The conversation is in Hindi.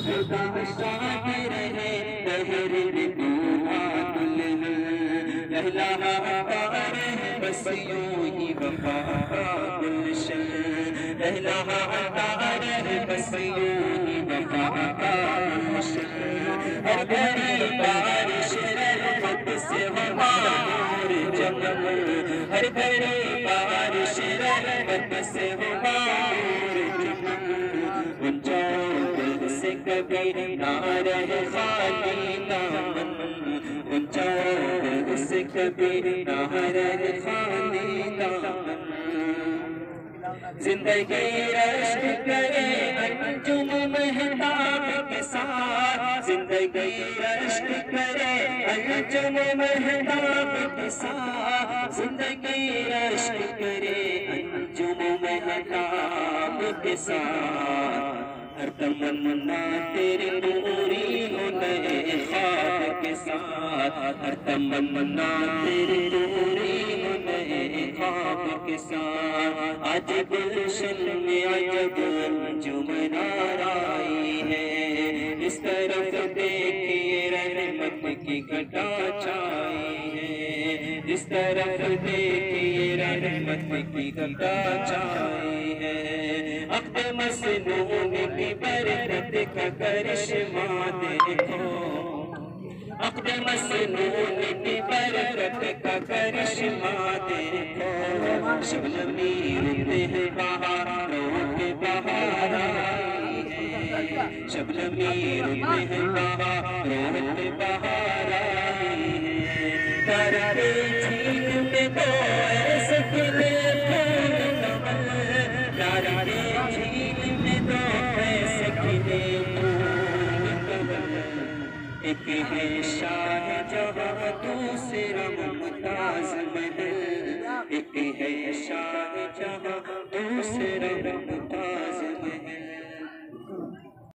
सबका साथ रहे दहर में दूल्हा दुल्हन लहलहाता रहे बस यूं ही वफा का गुलशन लहलहाता रहे बस यूं ही वफा का गुलशन हर घड़ी बारिश रहमत से हमारे जन्म हर घड़ी बारिश रहमत से हमारे जन्म उन चाँद से कभी ना रहे खाली दामन उन चाँद से कभी ना रहे खाली दामन जिंदगी रश्क करे अंजुम महताब के साथ जिंदगी रश्क करे अंजुम महताब के साथ जिंदगी रश्क करे अंजुम महताब के साथ हर तमन्ना तेरी पूरी हो नए ख्वाब के साथ हर तमन्ना तेरी पूरी हो नए ख्वाब के साथ आज गुलशन में अजब अंजुम नाराई है इस तरफ देखिए रहमत की घटा छाई है इस तरफ देखिए रहमत की घटा छाई है अक़्द मसनून की बरकत का करिश्मा देखो अक़्द मसनून की बरकत का करिश्मा देखो शबनमी रुते हैं बहारों के बहार आई है शबनमी रुते हैं बहारों के बहार आई है करके झील में तो ऐसे खिले फूल कमल करके झील में तो ऐसे खिले फूल कमल एक है शाह जहाँ दूसरा मुमताज महल एक है